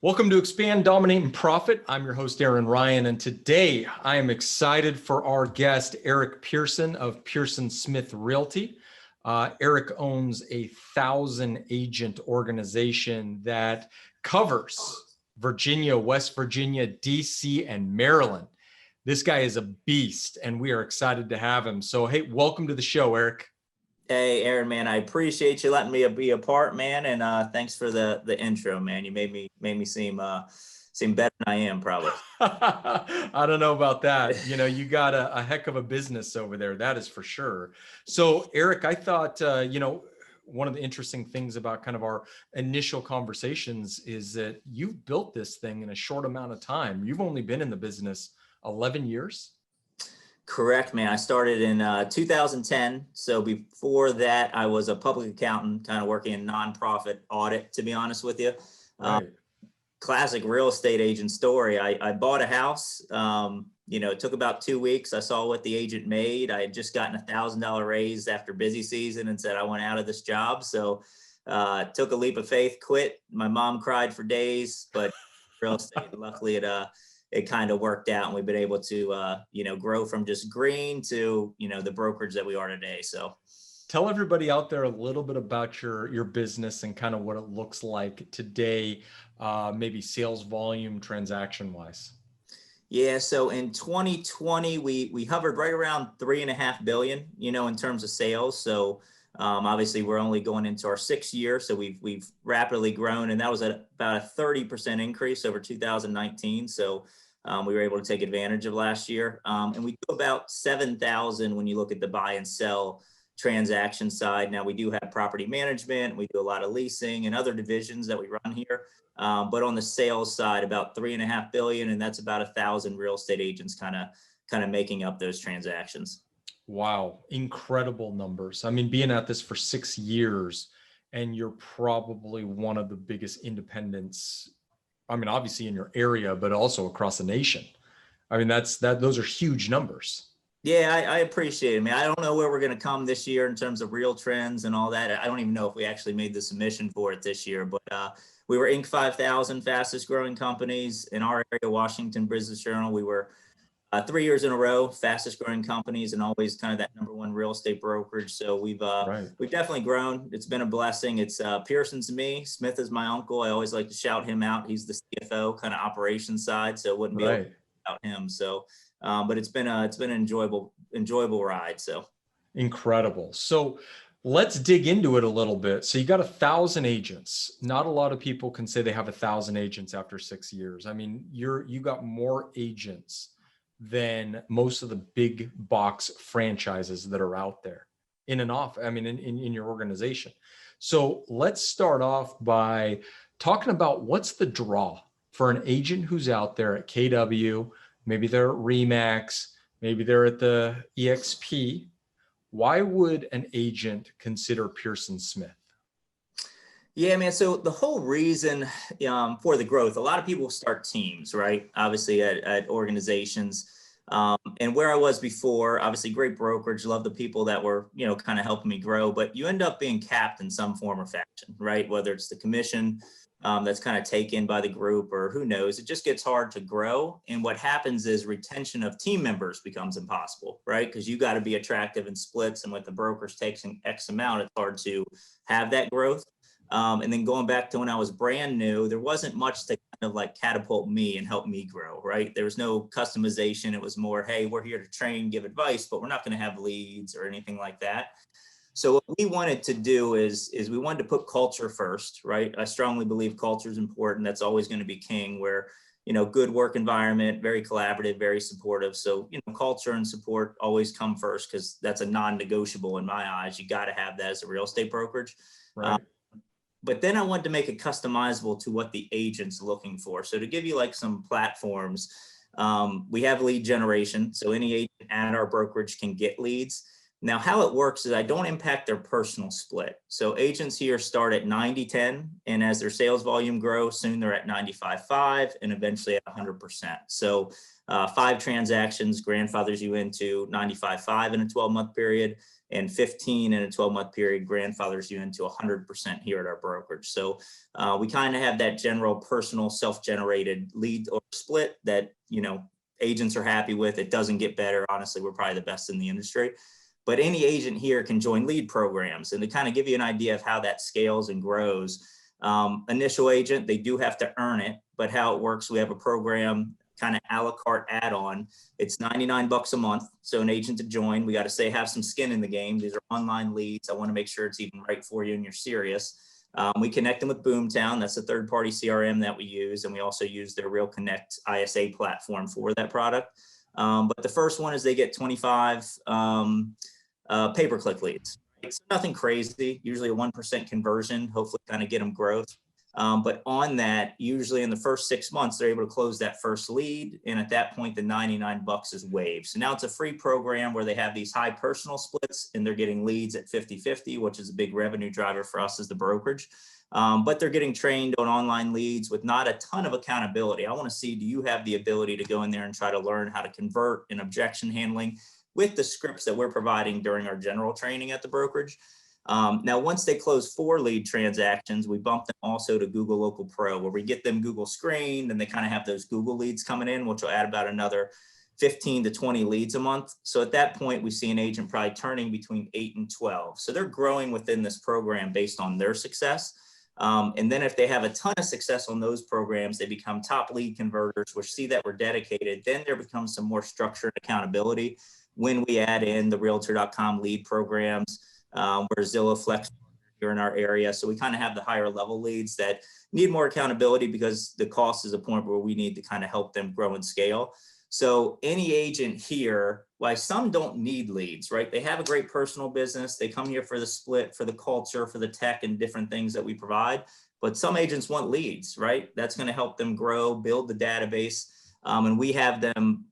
Welcome to Expand, Dominate, and Profit. I'm your host, Aaron Ryan, and today I am excited for our guest, Eric Pearson of Pearson Smith Realty. Eric owns a 1,000-agent organization that covers Virginia, West Virginia, DC, and Maryland. This guy is a beast, and we are excited to have him. So, hey, welcome to the show, Eric. Hey, Aaron, man, I appreciate you letting me be a part, man, and thanks for the intro, man. You made me seem better than I am, probably. I don't know about that. You know, you got a heck of a business over there. That is for sure. So, Eric, I thought, one of the interesting things about kind of our initial conversations is that you've built this thing in a short amount of time. You've only been in the business 11 years. Correct, man. I started in 2010. So before that, I was a public accountant, kind of working in nonprofit audit, to be honest with you. Right. Classic real estate agent story. I bought a house. It took about 2 weeks. I saw what the agent made. I had just gotten $1,000 raise after busy season and said I want out of this job. So took a leap of faith, quit. My mom cried for days, but real estate, luckily it kind of worked out, and we've been able to, grow from just green to, the brokerage that we are today. So tell everybody out there a little bit about your business and kind of what it looks like today, maybe sales volume, transaction wise. Yeah. So in 2020, we hovered right around 3.5 billion, in terms of sales. So obviously we're only going into our 6th year. So we've rapidly grown, and that was at about a 30% increase over 2019. So we were able to take advantage of last year. And we do about 7,000 when you look at the buy and sell transaction side. Now we do have property management. We do a lot of leasing and other divisions that we run here. But on the sales side, about 3.5 billion, and that's about 1,000 real estate agents kind of making up those transactions. Wow. Incredible numbers. I mean, being at this for 6 years, and you're probably one of the biggest independents. I mean, obviously in your area, but also across the nation. I mean, those are huge numbers. Yeah, I appreciate it, man. I don't know where we're going to come this year in terms of real trends and all that. I don't even know if we actually made the submission for it this year, but we were Inc. 5,000 fastest growing companies in our area, Washington Business Journal. We were 3 years in a row, fastest growing companies, and always kind of that #1 real estate brokerage. So we've definitely grown. It's been a blessing. It's Pearson's me. Smith is my uncle. I always like to shout him out. He's the CFO, kind of operations side, so it wouldn't be able without him. So, but it's been an enjoyable ride. So incredible. So let's dig into it a little bit. So you got 1,000 agents. Not a lot of people can say they have 1,000 agents after 6 years. I mean, you got more agents than most of the big box franchises that are out there in your organization. So let's start off by talking about what's the draw for an agent who's out there at KW, maybe they're at RE/MAX, maybe they're at the EXP. Why would an agent consider Pearson Smith? Yeah, man. So the whole reason for the growth, a lot of people start teams, right? Obviously at organizations. And where I was before, obviously great brokerage, love the people that were, kind of helping me grow, but you end up being capped in some form or fashion, right? Whether it's the commission that's kind of taken by the group, or who knows, it just gets hard to grow. And what happens is retention of team members becomes impossible, right? Because you got to be attractive in splits, and with the brokers taking X amount, it's hard to have that growth. And then going back to when I was brand new, there wasn't much to kind of like catapult me and help me grow, right? There was no customization. It was more, hey, we're here to train, give advice, but we're not going to have leads or anything like that. So what we wanted to do is we wanted to put culture first, right? I strongly believe culture is important. That's always going to be king, where, good work environment, very collaborative, very supportive. So, culture and support always come first, because that's a non-negotiable in my eyes. You got to have that as a real estate brokerage. Right. But then I wanted to make it customizable to what the agent's looking for. So to give you like some platforms, we have lead generation. So any agent at our brokerage can get leads. Now, how it works is I don't impact their personal split. So agents here start at 90-10, and as their sales volume grows, soon they're at 95-5 and eventually at 100%. So 5 transactions grandfathers you into 95-5 in a 12-month period, and 15 in a 12-month period grandfathers you into 100% here at our brokerage. So we kind of have that general personal self-generated lead or split that, agents are happy with. It doesn't get better. Honestly, we're probably the best in the industry. But any agent here can join lead programs. And to kind of give you an idea of how that scales and grows, initial agent, they do have to earn it. But how it works, we have a program, kind of a la carte add-on. It's $99 a month. So an agent to join, we got to say have some skin in the game. These are online leads. I want to make sure it's even right for you and you're serious. We connect them with Boomtown. That's a third-party CRM that we use. And we also use their Real Connect ISA platform for that product. But the first one is they get 25 pay-per-click leads. It's nothing crazy, usually a 1% conversion, hopefully kind of get them growth. But on that, usually in the first 6 months, they're able to close that first lead. And at that point, the $99 is waived. So now it's a free program where they have these high personal splits and they're getting leads at 50-50, which is a big revenue driver for us as the brokerage. But they're getting trained on online leads with not a ton of accountability. I want to see, do you have the ability to go in there and try to learn how to convert and objection handling with the scripts that we're providing during our general training at the brokerage? Now, once they close 4 lead transactions, we bump them also to Google Local Pro, where we get them Google screened and they kind of have those Google leads coming in, which will add about another 15 to 20 leads a month. So at that point, we see an agent probably turning between 8 and 12. So they're growing within this program based on their success. And then if they have a ton of success on those programs, they become top lead converters, which see that we're dedicated. Then there becomes some more structured accountability when we add in the Realtor.com lead programs, where Zillow Flex here in our area. So we kind of have the higher level leads that need more accountability because the cost is a point where we need to kind of help them grow and scale. So any agent here, why some don't need leads, right? They have a great personal business. They come here for the split, for the culture, for the tech and different things that we provide. But some agents want leads, right? That's going to help them grow, build the database. And we have them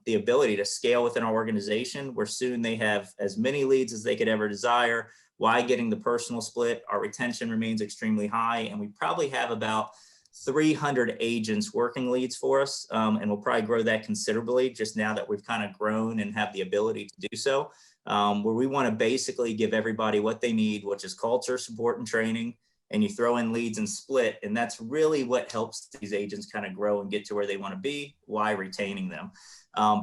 the ability to scale within our organization where soon they have as many leads as they could ever desire. Why getting the personal split? Our retention remains extremely high. And we probably have about 300 agents working leads for us. And we'll probably grow that considerably just now that we've kind of grown and have the ability to do so, where we want to basically give everybody what they need, which is culture, support, and training. And you throw in leads and split. And that's really what helps these agents kind of grow and get to where they want to be while retaining them.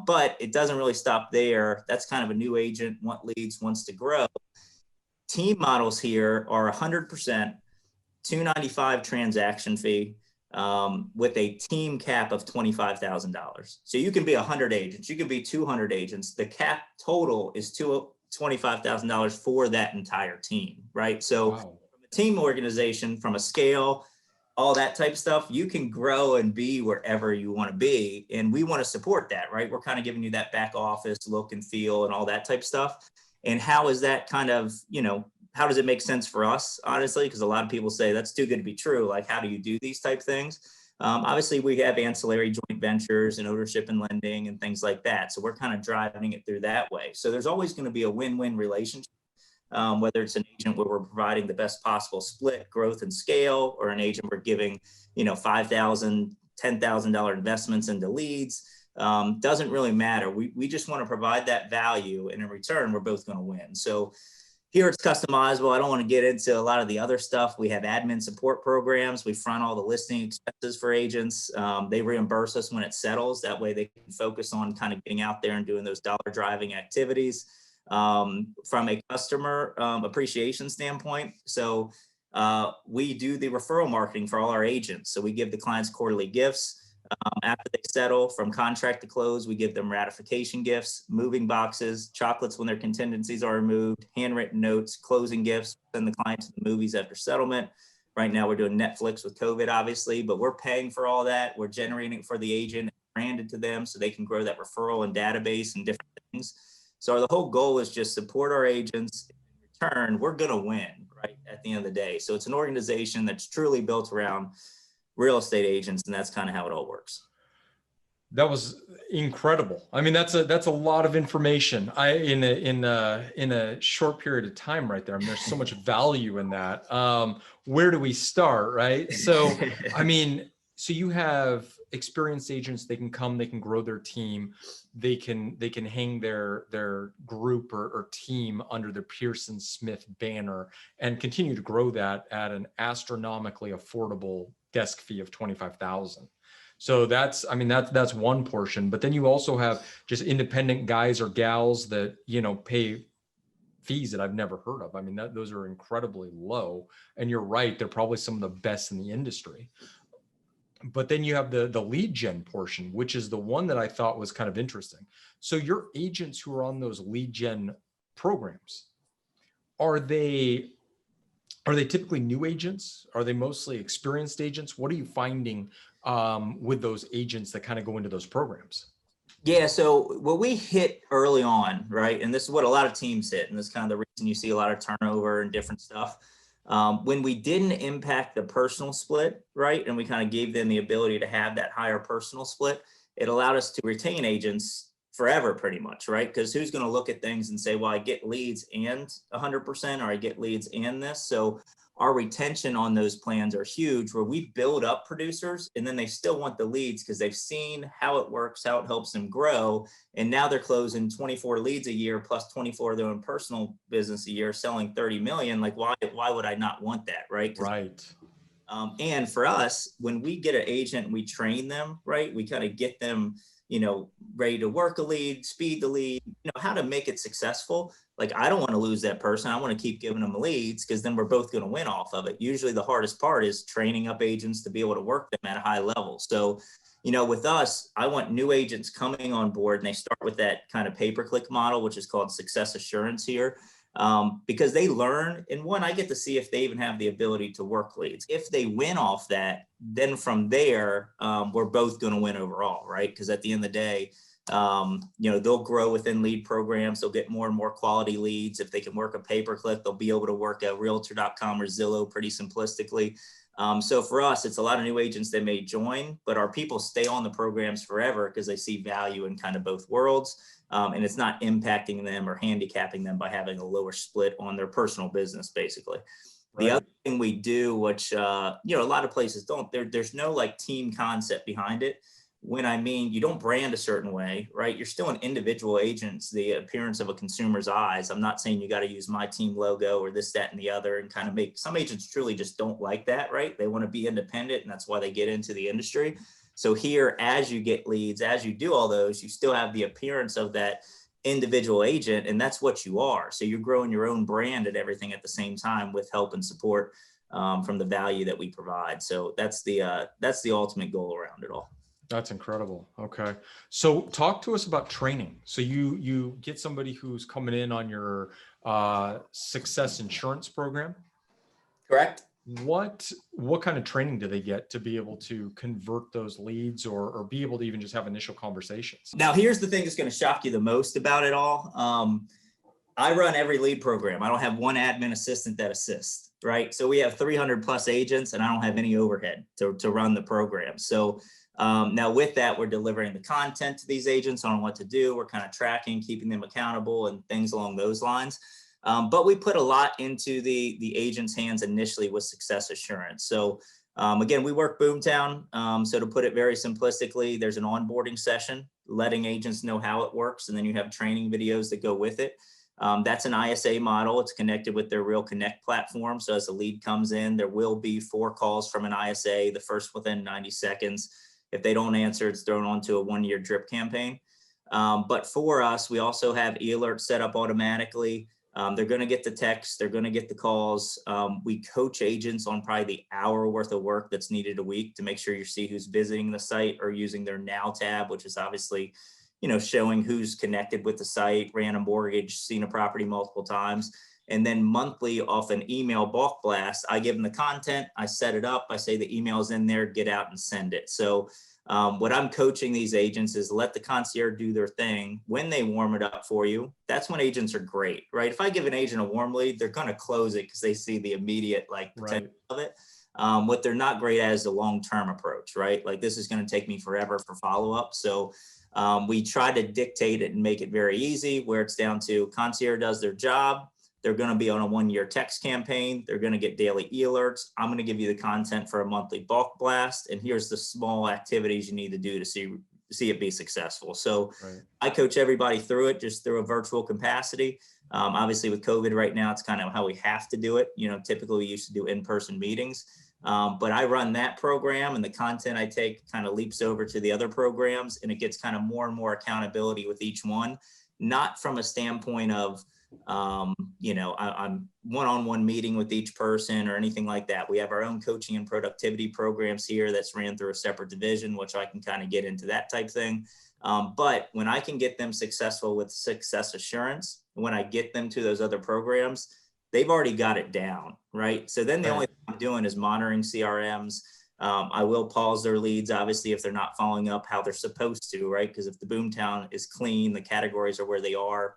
But it doesn't really stop there. That's kind of a new agent, want leads, wants to grow. Team models here are 100%, $295 transaction fee, with a team cap of $25,000. So you can be 100 agents, you can be 200 agents. The cap total is $25,000 for that entire team, right? So wow. From a team organization, from a scale, all that type of stuff, you can grow and be wherever you want to be. And we want to support that, right? We're kind of giving you that back office look and feel and all that type of stuff. And how is that kind of, how does it make sense for us, honestly? Because a lot of people say that's too good to be true. Like, how do you do these type things? Obviously, we have ancillary joint ventures and ownership and lending and things like that. So we're kind of driving it through that way. So there's always going to be a win-win relationship, whether it's an agent where we're providing the best possible split, growth, and scale, or an agent we're giving, $5,000, $10,000 investments into leads. Doesn't really matter. We just want to provide that value, and in return, we're both going to win. So here it's customizable. I don't want to get into a lot of the other stuff. We have admin support programs. We front all the listing expenses for agents. They reimburse us when it settles. That way they can focus on kind of getting out there and doing those dollar driving activities. From a customer appreciation standpoint. So we do the referral marketing for all our agents. So we give the clients quarterly gifts. After they settle from contract to close, we give them ratification gifts, moving boxes, chocolates when their contingencies are removed, handwritten notes, closing gifts, send the client to the movies after settlement. Right now we're doing Netflix with COVID, obviously, but we're paying for all that. We're generating it for the agent, branded to them so they can grow that referral and database and different things. So the whole goal is just support our agents. In return, we're going to win, right, at the end of the day. So it's an organization that's truly built around real estate agents, and that's kind of how it all works. That was incredible. I mean, that's a lot of information. In a short period of time, right there. I mean, there's so much value in that. Where do we start, right? So, I mean, so you have experienced agents. They can come. They can grow their team. They can hang their group or team under the Pearson Smith banner and continue to grow that at an astronomically affordable desk fee of $25,000. So I mean, that's one portion, but then you also have just independent guys or gals that, pay fees that I've never heard of. I mean, those are incredibly low, and you're right. They're probably some of the best in the industry. But then you have the lead gen portion, which is the one that I thought was kind of interesting. So your agents who are on those lead gen programs, are they typically new agents? Are they mostly experienced agents? What are you finding with those agents that kind of go into those programs? Yeah, so what we hit early on, right, and this is what a lot of teams hit, and this is kind of the reason you see a lot of turnover and different stuff. When we didn't impact the personal split, right, and we kind of gave them the ability to have that higher personal split, it allowed us to retain agents forever pretty much, right? Because who's going to look at things and say, well, I get leads and 100%, or I get leads and this. So our retention on those plans are huge, where we build up producers and then they still want the leads because they've seen how it works, how it helps them grow. And now they're closing 24 leads a year plus 24 of their own personal business a year, selling 30 million. Like, why would I not want that? Right. Right. And for us, when we get an agent and we train them, right, we kind of get them, ready to work a lead, speed the lead, how to make it successful. Like, I don't want to lose that person. I want to keep giving them leads because then we're both going to win off of it. Usually the hardest part is training up agents to be able to work them at a high level. So, with us, I want new agents coming on board, and they start with that kind of pay-per-click model, which is called success assurance here. Because they learn, and one, I get to see if they even have the ability to work leads. If they win off that, then from there, we're both going to win overall, right? Because at the end of the day, they'll grow within lead programs. They'll get more and more quality leads. If they can work a pay-per-click, they'll be able to work a realtor.com or Zillow pretty simplistically. So for us, it's a lot of new agents that may join, but our people stay on the programs forever because they see value in kind of both worlds. And it's not impacting them or handicapping them by having a lower split on their personal business, basically. Right. The other thing we do, which, a lot of places don't, there's no like team concept behind it. When I mean, you don't brand a certain way, right? You're still an individual agent, the appearance of a consumer's eyes. I'm not saying you got to use my team logo or this, that, and the other, and kind of make, some agents truly just don't like that, right? They want to be independent, and that's why they get into the industry. So here, as you get leads, as you do all those, you still have the appearance of that individual agent, and that's what you are. So you're growing your own brand and everything at the same time with help and support from the value that we provide. So that's the ultimate goal around it all. That's incredible. Okay. So talk to us about training. So you get somebody who's coming in on your success insurance program. Correct. What kind of training do they get to be able to convert those leads or be able to even just have initial conversations? Now, here's the thing that's going to shock you the most about it all. I run every lead program. I don't have one admin assistant that assists, right? So we have 300 plus agents, and I don't have any overhead to run the program. So now with that, we're delivering the content to these agents on what to do. We're kind of tracking, keeping them accountable and things along those lines. But we put a lot into the agent's hands initially with success assurance. So again, we work Boomtown. So to put it very simplistically, there's an onboarding session, letting agents know how it works. And then you have training videos that go with it. That's an ISA model. It's connected with their Real Connect platform. So as the lead comes in, there will be 4 calls from an ISA, the first within 90 seconds. If they don't answer, it's thrown onto a 1-year drip campaign. But for us, we also have e-alerts set up automatically. They're going to get the text. They're going to get the calls. We coach agents on probably the hour worth of work that's needed a week to make sure you see who's visiting the site or using their Now tab, which is obviously, showing who's connected with the site, ran a mortgage, seen a property multiple times. And then monthly off an email bulk blast, I give them the content, I set it up, I say the email's in there, get out and send it. So what I'm coaching these agents is let the concierge do their thing. When they warm it up for you, that's when agents are great, right? If I give an agent a warm lead, they're going to close it because they see the immediate potential of it. What they're not great at is the long-term approach, right? Like this is going to take me forever for follow-up. So we try to dictate it and make it very easy, where it's down to concierge does their job. They're going to be on a 1-year text campaign. They're going to get daily e-alerts. I'm going to give you the content for a monthly bulk blast. And here's the small activities you need to do to see it be successful. So Right. I coach everybody through it, just through a virtual capacity. Obviously with COVID right now, it's kind of how we have to do it. You know, typically we used to do in-person meetings. But I run that program, and the content I take kind of leaps over to the other programs, and it gets kind of more and more accountability with each one, not from a standpoint of, I'm one-on-one meeting with each person or anything like that. We have our own coaching and productivity programs here that's ran through a separate division, which I can kind of get into that type thing. But when I can get them successful with success assurance, when I get them to those other programs, they've already got it down, right? So then the only thing I'm doing is monitoring CRMs. I will pause their leads, obviously, if they're not following up how they're supposed to, right? Because if the boomtown is clean, the categories are where they are,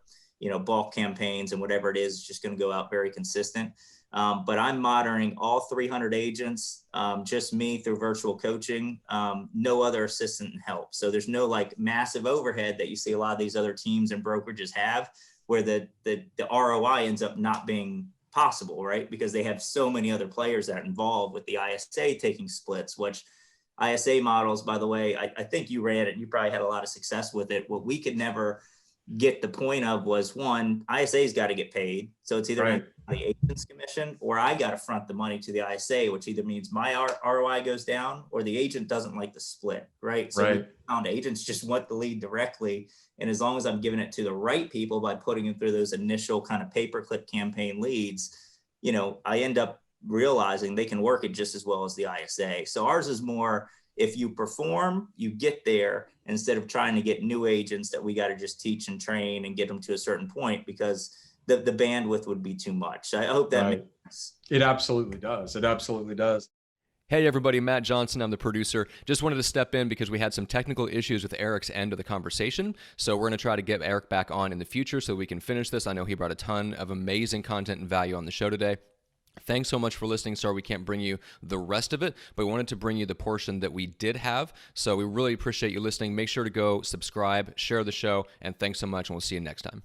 bulk campaigns and whatever it is just going to go out very consistent. But I'm monitoring all 300 agents, just me through virtual coaching, no other assistant and help. So there's no like massive overhead that you see a lot of these other teams and brokerages have, where the ROI ends up not being possible, right? Because they have so many other players that are involved with the ISA taking splits, which ISA models, by the way, I think you ran it, you probably had a lot of success with it. What we could never get the point of was, one, ISA's got to get paid. So it's either the agent's commission, or I got to front the money to the ISA, which either means my ROI goes down or the agent doesn't like the split, right? So we found agents just want the lead directly. And as long as I'm giving it to the right people by putting it through those initial kind of pay-per-click campaign leads, I end up realizing they can work it just as well as the ISA. So ours is more, if you perform, you get there, instead of trying to get new agents that we got to just teach and train and get them to a certain point, because the bandwidth would be too much. I hope that makes sense. It absolutely does. It absolutely does. Hey everybody, Matt Johnson, I'm the producer. Just wanted to step in because we had some technical issues with Eric's end of the conversation. So we're going to try to get Eric back on in the future so we can finish this. I know he brought a ton of amazing content and value on the show today. Thanks so much for listening. Sorry we can't bring you the rest of it, but we wanted to bring you the portion that we did have. So we really appreciate you listening. Make sure to go subscribe, share the show, and thanks so much, and we'll see you next time.